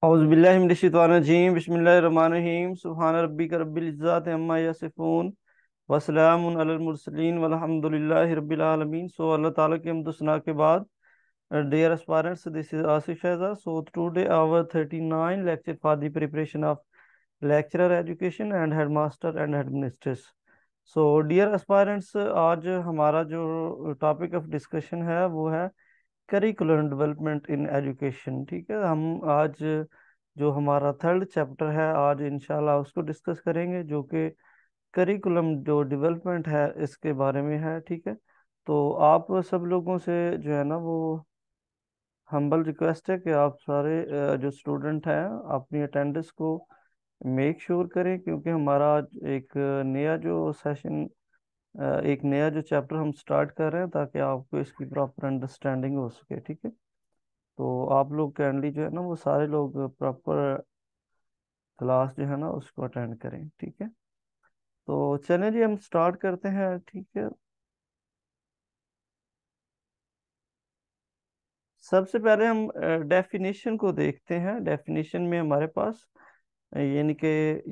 औज़ुबिल्लाहिमिनश्शैतानिर्रजीम बिस्मिल्लाहिर्रहमानिर्रहीम सुब्हान रब्बिक रब्बिल इज्जति अम्मा यसिफून वसलामुन अलल मुरसलीन वल्हम्दुलिल्लाहि रब्बिल आलमीन। सो अल्लाह ताला की हमदुसना के बाद, dear aspirants, this is Asif Shahzad. So today our 39 lecture for the preparation of lecturer education and headmaster and headmistress. So dear aspirants, आज हमारा जो टॉपिक ऑफ डिस्कशन है वो है करिकुलर डेवलपमेंट इन एजुकेशन। ठीक है, हम आज जो हमारा थर्ड चैप्टर है आज इंशाल्लाह उसको डिस्कस करेंगे, जो कि करिकुलम जो डेवलपमेंट है इसके बारे में है। ठीक है, तो आप सब लोगों से जो है ना वो हम्बल रिक्वेस्ट है कि आप सारे जो स्टूडेंट हैं अपनी अटेंडेंस को मेक श्योर करें, क्योंकि हमारा आज एक नया जो सेशन, एक नया जो चैप्टर हम स्टार्ट कर रहे हैं ताकि आपको इसकी प्रॉपर अंडरस्टैंडिंग हो सके। ठीक है, तो आप लोग काइंडली जो है ना वो सारे लोग प्रॉपर क्लास जो है ना उसको अटेंड करें। ठीक है, तो चलें जी हम स्टार्ट करते हैं। ठीक है, सबसे पहले हम डेफिनेशन को देखते हैं। डेफिनेशन में हमारे पास यानी कि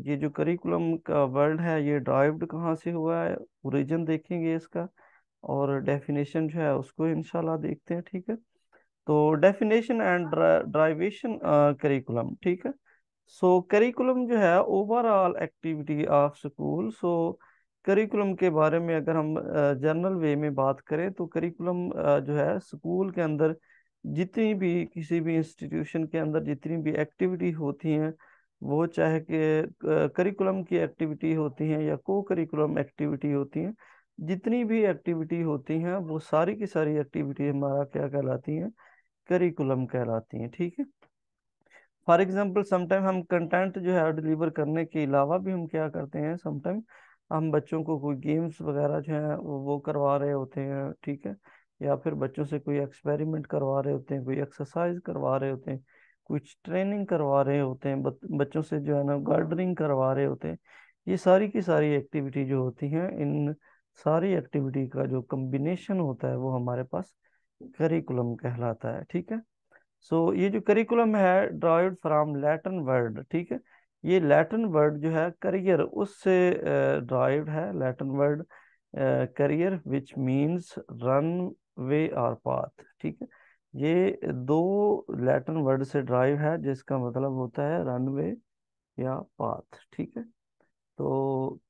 ये जो करिकुलम का वर्ड है ये ड्राइव्ड कहाँ से हुआ है, ओरिजिन देखेंगे इसका, और डेफिनेशन जो है उसको इंशाल्लाह देखते हैं। ठीक है, तो डेफिनेशन एंड ड्राइवेशन करिकुलम। ठीक है, सो करिकुलम जो है overall activity of school. So curriculum के बारे में अगर हम जनरल वे में बात करें तो करिकुलम जो है स्कूल के अंदर जितनी भी किसी भी इंस्टीट्यूशन के अंदर जितनी भी एक्टिविटी होती हैं, वो चाहे कि करिकुलम की एक्टिविटी होती हैं या को करिकुलम एक्टिविटी होती हैं, जितनी भी एक्टिविटी होती हैं वो सारी की सारी एक्टिविटी हमारा क्या कहलाती हैं, करिकुलम कहलाती हैं। ठीक है, फॉर एग्जांपल समटाइम हम कंटेंट जो है डिलीवर करने के अलावा भी हम क्या करते हैं, समटाइम हम बच्चों को कोई गेम्स वगैरह जो है वो करवा रहे होते हैं। ठीक है, या फिर बच्चों से कोई एक्सपेरिमेंट करवा रहे होते हैं, कोई एक्सरसाइज करवा रहे होते हैं, कुछ ट्रेनिंग करवा रहे होते हैं, बच्चों से जो है ना गार्डनिंग करवा रहे होते हैं। ये सारी की सारी एक्टिविटी जो होती हैं, इन सारी एक्टिविटी का जो कम्बिनेशन होता है वो हमारे पास करिकुलम कहलाता है। ठीक है, सो ये जो करिकुलम है ड्राइव्ड फ्रॉम लैटिन वर्ड। ठीक है, ये लैटिन वर्ड जो है करियर उससे ड्राइव्ड है, Latin word career which means run way और पाथ। ठीक है, ये दो लैटिन वर्ड से ड्राइव है जिसका मतलब होता है रनवे या पाथ। ठीक है, तो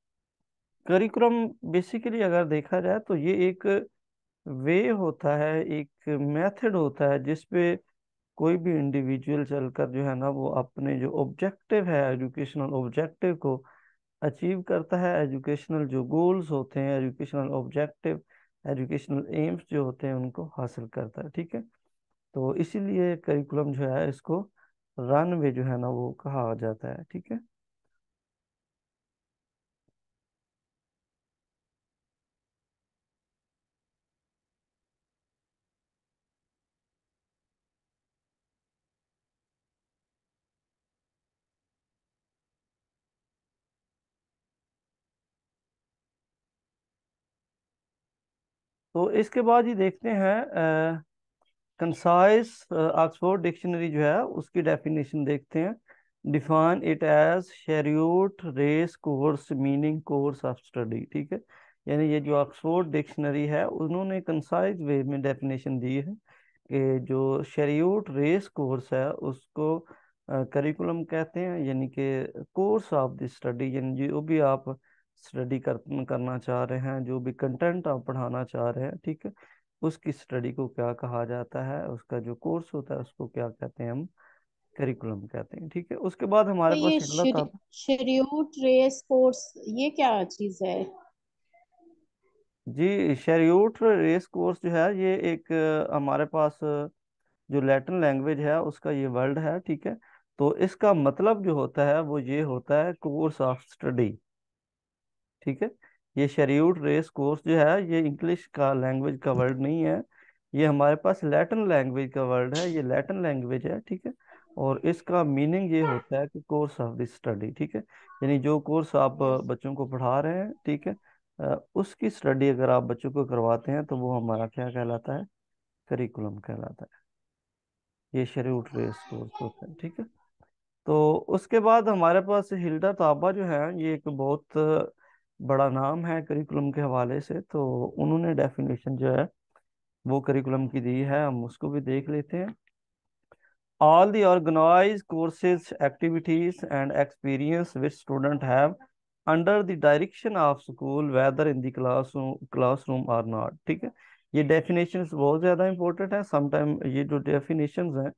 करिकुलम बेसिकली अगर देखा जाए तो ये एक वे होता है, एक मेथड होता है जिसपे कोई भी इंडिविजुअल चलकर जो है ना वो अपने जो ऑब्जेक्टिव है, एजुकेशनल ऑब्जेक्टिव को अचीव करता है। एजुकेशनल जो गोल्स होते हैं, एजुकेशनल ऑब्जेक्टिव, एजुकेशनल एम्स जो होते हैं उनको हासिल करता है। ठीक है, तो इसीलिए करिकुलम जो है इसको रनवे जो है ना वो कहा जाता है। ठीक है, तो इसके बाद ही देखते हैं कंसाइज ऑक्सफोर्ड डिक्शनरी जो है उसकी डेफिनेशन देखते हैं। Define it as scheduled race course meaning course of study. ठीक है, यानी ये जो ऑक्सफोर्ड डिक्शनरी है उन्होंने कंसाइज वे में डेफिनेशन दी है कि जो शेड्यूल्ड रेस कोर्स है उसको करिकुलम कहते हैं, यानी कि कोर्स ऑफ द स्टडी, यानी जो भी आप स्टडी करना चाह रहे हैं, जो भी कंटेंट आप पढ़ाना चाह रहे हैं। ठीक है, उसकी स्टडी को क्या कहा जाता है, उसका जो कोर्स होता है उसको क्या कहते हैं, हम करिकुलम कहते हैं। ठीक है, उसके बाद तो हमारे पास ये इल्लत आता है। शेड्यूल्ड रेस कोर्स ये क्या चीज है? जी, शेड्यूल्ड रेस कोर्स जो है ये एक हमारे पास जो लैटिन लैंग्वेज है उसका ये वर्ड है। ठीक है, तो इसका मतलब जो होता है वो ये होता है कोर्स ऑफ स्टडी। ठीक है, ये शेड्यूल्ड रेस कोर्स जो है ये इंग्लिश का लैंग्वेज का वर्ड नहीं है, ये हमारे पास लैटिन लैंग्वेज का वर्ड है, ये लैटिन लैंग्वेज है। ठीक है, और इसका मीनिंग ये होता है कि कोर्स ऑफ द स्टडी। ठीक है, यानी जो कोर्स आप बच्चों को पढ़ा रहे हैं, ठीक है, उसकी स्टडी अगर आप बच्चों को करवाते हैं तो वो हमारा क्या कहलाता है, करिकुलम कहलाता है। ये शेड्यूल्ड रेस कोर्स होता है। ठीक है, तो उसके बाद हमारे पास हिल्डा ताबा जो है, ये एक बहुत बड़ा नाम है करिकुलम के हवाले से। तो उन्होंने डेफिनेशन जो है वो करिकुलम की दी है, हम उसको भी देख लेते हैं। All the organized courses, activities, and experience which students have under the direction of school, whether in the classroom or not। ठीक है, ये डेफिनेशंस बहुत ज़्यादा इंपॉर्टेंट है। समटाइम ये जो डेफिनेशंस हैं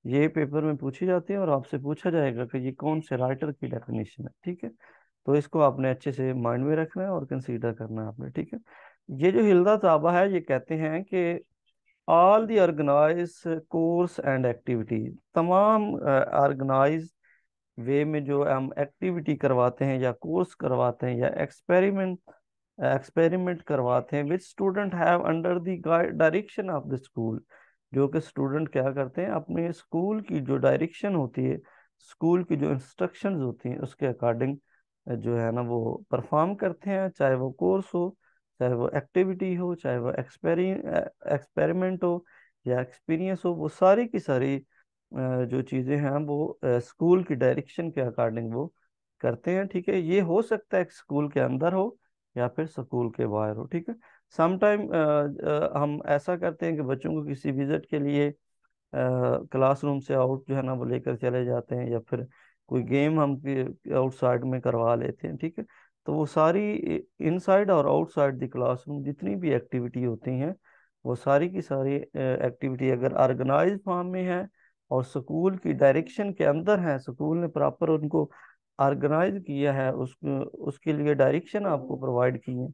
ये पेपर में पूछी जाती है और आपसे पूछा जाएगा कि ये कौन से राइटर की डेफिनेशन है। ठीक है, तो इसको आपने अच्छे से माइंड में रखना है और कंसीडर करना है आपने। ठीक है, ये जो हिल्दा ताबा है ये कहते हैं कि all the organise course and activity, तमाम ऑर्गेनाइज वे में जो हम एक्टिविटी करवाते हैं या कोर्स करवाते हैं या एक्सपेरिमेंट करवाते हैं, which student have under the direction of the school, जो कि स्टूडेंट क्या करते हैं अपने स्कूल की जो डायरेक्शन होती है, स्कूल की जो इंस्ट्रक्शंस होती हैं उसके अकॉर्डिंग जो है ना वो परफॉर्म करते हैं। चाहे वो कोर्स हो, चाहे वो एक्टिविटी हो, चाहे वो एक्सपेरिमेंट हो या एक्सपीरियंस हो, वो सारी की सारी जो चीज़ें हैं वो स्कूल की डायरेक्शन के अकॉर्डिंग वो करते हैं। ठीक है, ये हो सकता है स्कूल के अंदर हो या फिर स्कूल के बाहर हो। ठीक है, समटाइम हम ऐसा करते हैं कि बच्चों को किसी विजिट के लिए क्लासरूम से आउट जो है ना वो लेकर चले जाते हैं, या फिर कोई गेम हम आउटसाइड में करवा लेते हैं। ठीक है, तो वो सारी इनसाइड और आउटसाइड द क्लासरूम जितनी भी एक्टिविटी होती हैं वो सारी की सारी एक्टिविटी अगर ऑर्गेनाइज फॉर्म में है और स्कूल की डायरेक्शन के अंदर है, स्कूल ने प्रॉपर उनको ऑर्गेनाइज किया है, उसके लिए डायरेक्शन आपको प्रोवाइड की है,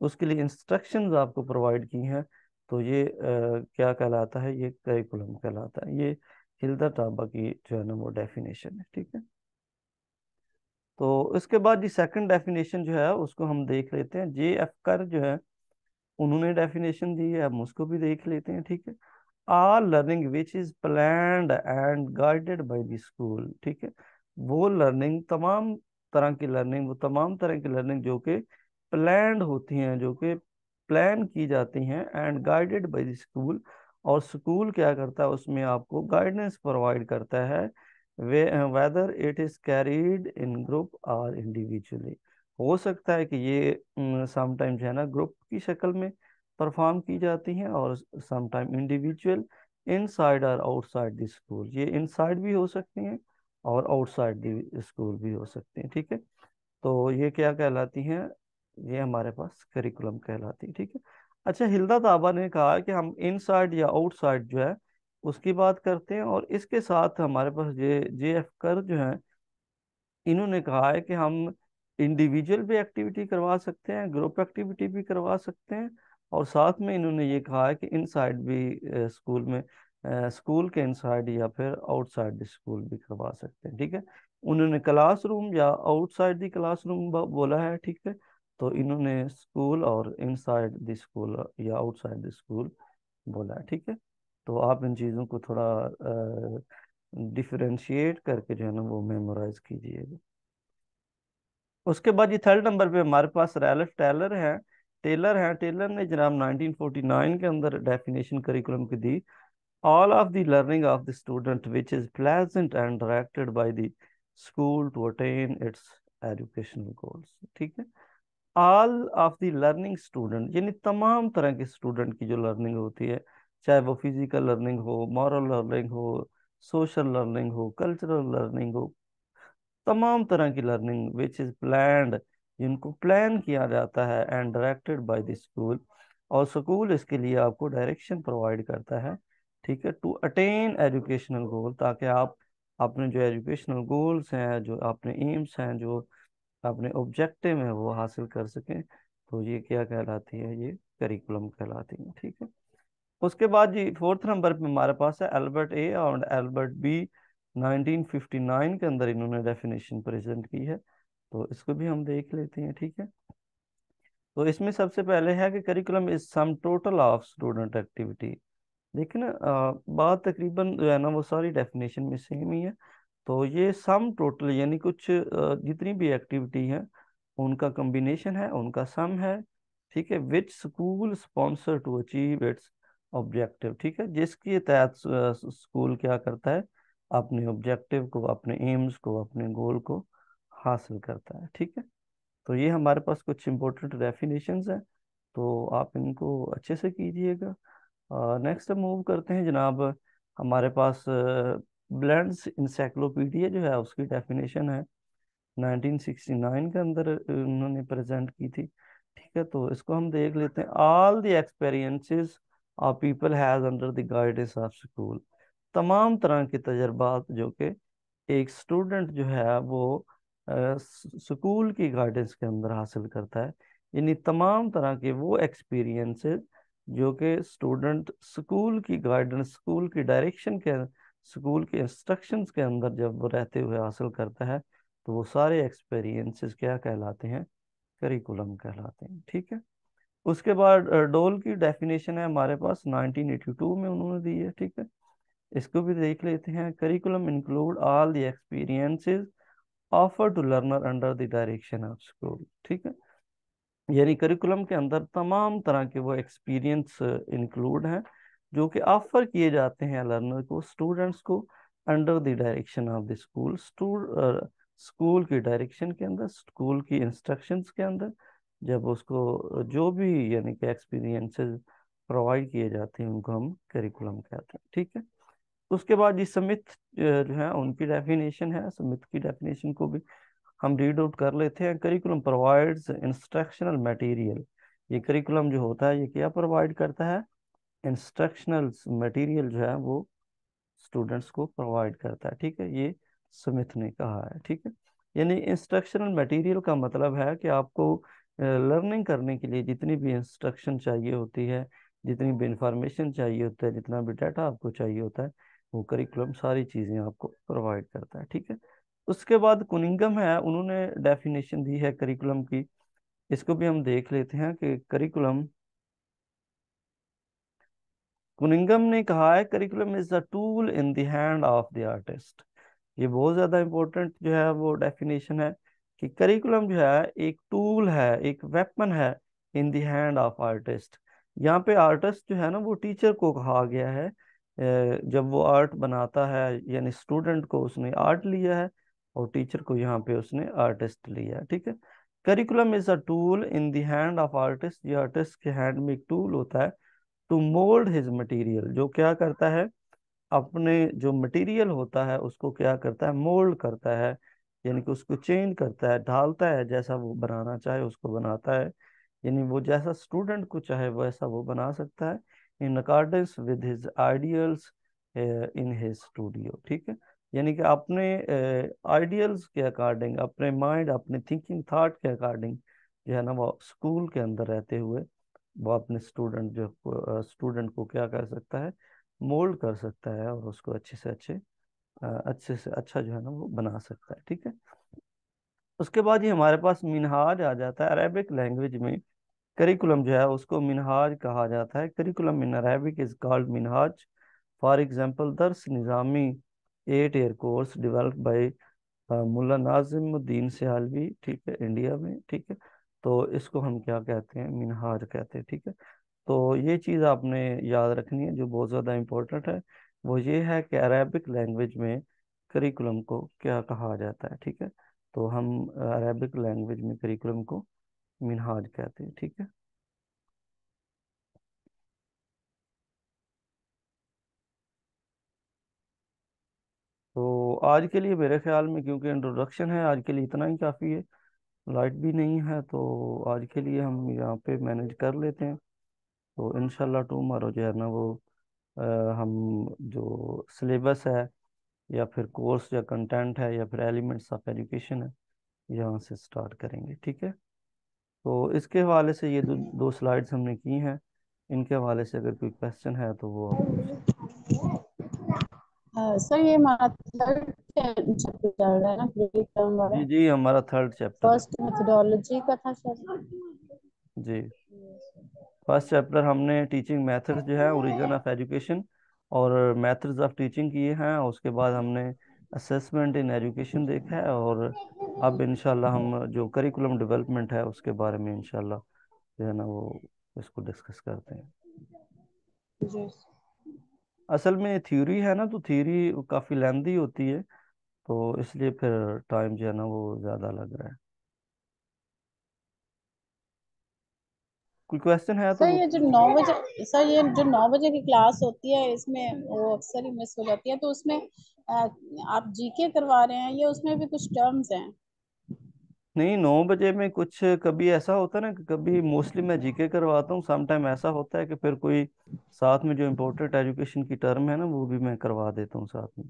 उसके लिए इंस्ट्रक्शंस आपको प्रोवाइड की हैं, तो ये क्या कहलाता है, ये करिकुलम कहलाता है। ये हिल्दा टाबा की जो है ना वो डेफिनेशन है। ठीक है, तो इसके बाद जी सेकंड डेफिनेशन जो है उसको हम देख लेते हैं। जे एफ कर जो है उन्होंने डेफिनेशन दी है, हम उसको भी देख लेते हैं। ठीक है, all learning which is planned and guided by the school. ठीक है, वो लर्निंग तमाम तरह की लर्निंग, वो तमाम तरह की लर्निंग जो कि प्लान्ड होती हैं, जो कि प्लान की जाती हैं and guided by the school, और स्कूल क्या करता है उसमें आपको गाइडेंस प्रोवाइड करता है, way whether it is carried in group और इंडिविजुअली। हो सकता है कि ये समटाइम जो है ना ग्रुप की शक्ल में परफॉर्म की जाती हैं और समटाइम इंडिविजुअल, इनसाइड और आउटसाइड द स्कूल। ये इनसाइड भी हो सकती हैं और आउटसाइड द स्कूल भी हो सकती हैं। ठीक है, तो ये क्या कहलाती हैं, ये हमारे पास करिकुलम कहलाती है। ठीक है, अच्छा, हिल्दा ताबा ने कहा कि हम इनसाइड या आउटसाइड जो है उसकी बात करते हैं, और इसके साथ हमारे पास जे जे एफ कर जो है इन्होंने कहा है कि हम इंडिविजुअल भी एक्टिविटी करवा सकते हैं, ग्रुप एक्टिविटी भी करवा सकते हैं, और साथ में इन्होंने ये कहा है कि इनसाइड भी स्कूल में स्कूल के इनसाइड या फिर आउटसाइड द स्कूल भी करवा सकते हैं। ठीक है, उन्होंने क्लासरूम या आउटसाइड द क्लासरूम बोला है। ठीक है, तो इन्होंने स्कूल और इनसाइड द स्कूल या आउटसाइड द स्कूल बोला है। ठीक है, तो आप इन चीज़ों को थोड़ा डिफरेंशिएट करके जो है ना वो मेमोराइज कीजिएगा। उसके बाद ये थर्ड नंबर पे हमारे पास रैल्फ टेलर है। टेलर ने जनाब 1949 के अंदर डेफिनेशन करिकुलम की दी। All of the learning of the student which is pleasant and directed by the school to attain its educational goals. ठीक है, all of the learning student यानी तमाम तरह के स्टूडेंट की जो लर्निंग होती है, चाहे वो फिजिकल लर्निंग हो, मॉरल लर्निंग हो, सोशल लर्निंग हो, कल्चरल लर्निंग हो, तमाम तरह की लर्निंग विच इज प्लान्ड, जिनको प्लान किया जाता है and directed by the school, और स्कूल इसके लिए आपको डायरेक्शन प्रोवाइड करता है। ठीक है, टू अटेन एजुकेशनल गोल, ताकि आप अपने जो एजुकेशनल गोल्स हैं, जो अपने एम्स हैं, जो अपने ऑब्जेक्टिव हैं वो हासिल कर सकें, तो ये क्या कहलाती है, ये करिकुलम कहलाती है। ठीक है, उसके बाद जी फोर्थ नंबर पे हमारे पास है एल्बर्ट ए और एल्बर्ट बी। 1959 के अंदर इन्होंने डेफिनेशन प्रेजेंट की है, तो इसको भी हम देख लेते हैं। ठीक है, तो इसमें सबसे पहले है कि curriculum is sum total of student activity. देखिए ना बात तकरीबन जो है ना वो सारी डेफिनेशन में सेम ही है। तो ये सम टोटल यानी कुछ जितनी भी एक्टिविटी है उनका कॉम्बिनेशन है, उनका सम है। ठीक है, which school sponsor to achieve its objective. ठीक है, जिसके तहत स्कूल क्या करता है, अपने ऑब्जेक्टिव को, अपने एम्स को, अपने गोल को हासिल करता है। ठीक है, तो ये हमारे पास कुछ इंपॉर्टेंट डेफिनेशंस हैं, तो आप इनको अच्छे से कीजिएगा। नेक्स्ट हम मूव करते हैं जनाब। हमारे पास ब्लेंड्स इंसाइक्लोपीडिया जो है उसकी डेफिनेशन है 1969 के अंदर उन्होंने प्रेजेंट की थी। ठीक है, तो इसको हम देख लेते हैं। All the experiences of people has under the guidance of school. तमाम तरह के तजर्बात जो कि एक स्टूडेंट जो है वो स्कूल की गाइडेंस के अंदर हासिल करता है, यानी तमाम तरह के वो एक्सपीरियंसेस जो कि स्टूडेंट स्कूल की गाइडेंस, स्कूल की डायरेक्शन के, स्कूल के इंस्ट्रक्शंस के अंदर जब वो रहते हुए हासिल करता है, तो वो सारे एक्सपीरियंसेस क्या कहलाते हैं? करिकुलम कहलाते हैं। ठीक है, उसके बाद डोल की डेफिनेशन है हमारे पास 1982 में उन्होंने दी है। ठीक है, इसको भी देख लेते हैं। Curriculum include all the experiences offer to learner under the direction of school. ठीक है, यानी करिकुलम के अंदर तमाम तरह के वो एक्सपीरियंस इंक्लूड हैं जो कि ऑफर किए जाते हैं लर्नर को, स्टूडेंट्स को, under the direction of the school. School की डायरेक्शन के अंदर, स्कूल की इंस्ट्रक्शंस के अंदर, जब उसको जो भी यानी कि एक्सपीरियंसेस प्रोवाइड किए जाते हैं उनको हम करिकुलम कहते हैं। ठीक है, उसके बाद जी स्मिथ जो है उनकी डेफिनेशन है, स्मिथ की डेफिनेशन को भी हम रीड आउट कर लेते हैं। Curriculum provides instructional material. ये करिकुलम जो होता है ये क्या प्रोवाइड करता है? इंस्ट्रक्शनल मटेरियल जो है वो स्टूडेंट्स को प्रोवाइड करता है। ठीक है, ये स्मिथ ने कहा है। ठीक है, यानी इंस्ट्रक्शनल मटेरियल का मतलब है कि आपको लर्निंग करने के लिए जितनी भी इंस्ट्रक्शन चाहिए होती है, जितनी भी इंफॉर्मेशन चाहिए होता है, जितना भी डाटा आपको चाहिए होता है, वो करिकुलम सारी चीज़ें आपको प्रोवाइड करता है। ठीक है, उसके बाद कुनिंगम है, उन्होंने डेफिनेशन दी है करिकुलम की। इसको भी हम देख लेते हैं कि करिकुलम, कुनिंगम ने कहा है curriculum is the tool in the hand of the artist. ये बहुत ज़्यादा इम्पोर्टेंट जो है वो डेफिनेशन है कि करिकुलम जो है एक टूल है, एक वेपन है in the hand of artist. यहाँ पे आर्टिस्ट जो है ना वो टीचर को कहा गया है। जब वो आर्ट बनाता है, यानी स्टूडेंट को उसने आर्ट लिया है और टीचर को यहाँ पे उसने आर्टिस्ट लिया है। ठीक है, curriculum is a tool in the hand of artist. ये आर्टिस्ट के हैंड में एक टूल होता है टू मोल्ड हिज मटेरियल, जो क्या करता है? अपने जो मटेरियल होता है उसको क्या करता है? मोल्ड करता है, यानी कि उसको चेंज करता है, ढालता है, जैसा वो बनाना चाहे उसको बनाता है। यानी वो जैसा स्टूडेंट को चाहे वैसा वो बना सकता है, in accordance with his ideals in his studio. ठीक है, यानी कि अपने आइडियल्स के अकॉर्डिंग, अपने माइंड, अपने थिंकिंग थॉट के अकॉर्डिंग जो है ना वो स्कूल के अंदर रहते हुए वो अपने स्टूडेंट को क्या कर सकता है? मोल्ड कर सकता है और उसको अच्छे से अच्छा जो है ना वो बना सकता है। ठीक है, उसके बाद ही हमारे पास मिनहाज आ जाता है। अरेबिक लैंग्वेज में करिकुलम जो है उसको मिनहाज कहा जाता है। Curriculum in Arabic is called मिनहाज। For example Dars Nizami 8 year course developed by Mulla Nizamuddin Sialvi. ठीक है, इंडिया में। ठीक है, तो इसको हम क्या कहते हैं? मिनहाज कहते हैं। ठीक है, तो ये चीज़ आपने याद रखनी है जो बहुत ज़्यादा इम्पोर्टेंट है, वो ये है कि अरेबिक लैंग्वेज में करिकुलम को क्या कहा जाता है। ठीक है, तो हम अरेबिक लैंग्वेज में करिकुलम को मिनहाज कहते हैं। ठीक है, तो आज के लिए मेरे ख्याल में, क्योंकि इंट्रोडक्शन है, आज के लिए इतना ही काफ़ी है। लाइट भी नहीं है, तो आज के लिए हम यहाँ पे मैनेज कर लेते हैं। तो इंशाल्लाह टुमारो जो है ना वो अ, हम जो सिलेबस है या फिर कोर्स या कंटेंट है या फिर एलिमेंट्स ऑफ एजुकेशन है, यहाँ से स्टार्ट करेंगे। ठीक है, तो इसके हवाले से ये दो स्लाइड्स हमने की हैं, इनके हवाले से अगर कोई क्वेश्चन है तो वो आप पूछ सकते सर ये हमारा थर्ड चैप्टर चल रहा है ना, करिकुलम हैं। वाला। जी जी, हमारा थर्ड चैप्टर है। फर्स्ट मेथोडोलॉजी का था शायद। जी, फर्स्ट चैप्टर हमने टीचिंग मेथड्स जो है, ओरिजिन ऑफ एजुकेशन और मेथड्स ऑफ टीचिंग किए हैं। उसके बाद हमने असेसमेंट इन एजुकेशन देखा है, और अब इंशाल्लाह हम जो करिकुलम डेवलपमेंट है उसके बारे में इंशाल्लाह जो है ना वो इसको डिस्कस करते हैं। जी। असल में थ्योरी है ना, तो थ्योरी काफ़ी लेंदी होती है, तो इसलिए फिर टाइम जो है ना वो ज़्यादा लग रहा है। कोई क्वेश्चन है तो सर वो ये जो पूछ नौ लो। बजे सर ये जो 9 बजे की क्लास होती है, इसमें वो अक्सर ही मिस हो जाती है, तो उसमें आप जीके करवा रहे हैं या उसमें भी कुछ टर्म्स हैं? नहीं, 9 बजे में कुछ कभी ऐसा होता है ना कि कभी मोस्टली मैं जीके करवाता हूँ, सम टाइम ऐसा होता है कि फिर कोई साथ में जो इम्पोर्टेंट एजुकेशन की टर्म है ना वो भी मैं करवा देता हूँ साथ में।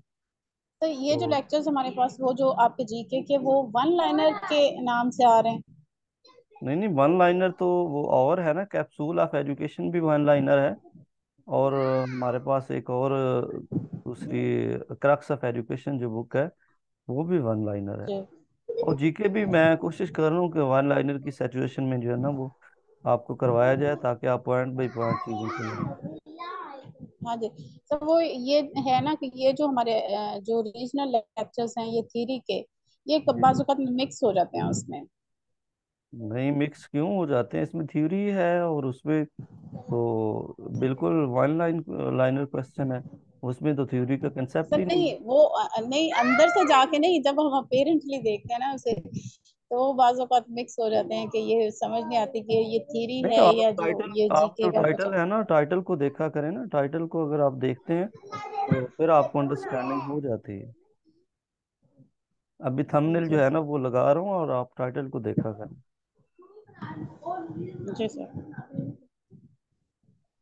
तो ये जो तो लेक्चर्स हमारे पास, वो जो आपके जीके के, वो वन लाइनर के नाम से आ रहे हैं? नहीं नहीं, वन लाइनर तो वो और है ना, कैप्सूल ऑफ एजुकेशन भी वन लाइनर है। और हमारे पास एक और दूसरी क्रक्स ऑफ एजुकेशन जो बुक है वो भी वन लाइनर है। जी। और जीके भी मैं कोशिश कर रहा हूँ कि वन लाइनर की सिचुएशन में जो है ना वो आपको करवाया जाए, ताकि आप पॉइंट बाई पॉइंट चीज़ों को लें। हाँ जी। तो वो ये है ना कि ये जो हमारे जो रीजनल लेक्चर्स हैं ये थ्योरी के, ये जी। बाज़ औक़ात मिक्स हो जाते हैं उसमें। नहीं, मिक्स क्यों हो जाते हैं, इसमें थ्योरी है और उसमें तो बिल्कुल वन लाइनर क्वेश्चन है, उसमें तो थ्योरी का कंसेप्ट सर ही नहीं नहीं, है। वो नहीं, अंदर से जाके नहीं, जब हम अपेरेंटली देखते हैं ना उसे, तो वो बाज़ औक़ात मिक्स हो जाते हैं कि ये समझ नहीं आती कि ये थ्योरी नहीं, है आप या जो टाइटल, ये आप जीके जो का कुछ टाइटल है। है ना, टाइटल को देखा करें ना, टाइटल को अगर आप देखते हैं तो फिर आपको अंडरस्टैंडिंग हो जाती है। अभी थंबनेल जो जी है ना सर। वो लगा रहा हूँ और आप टाइटल को देखा करें। जी सर।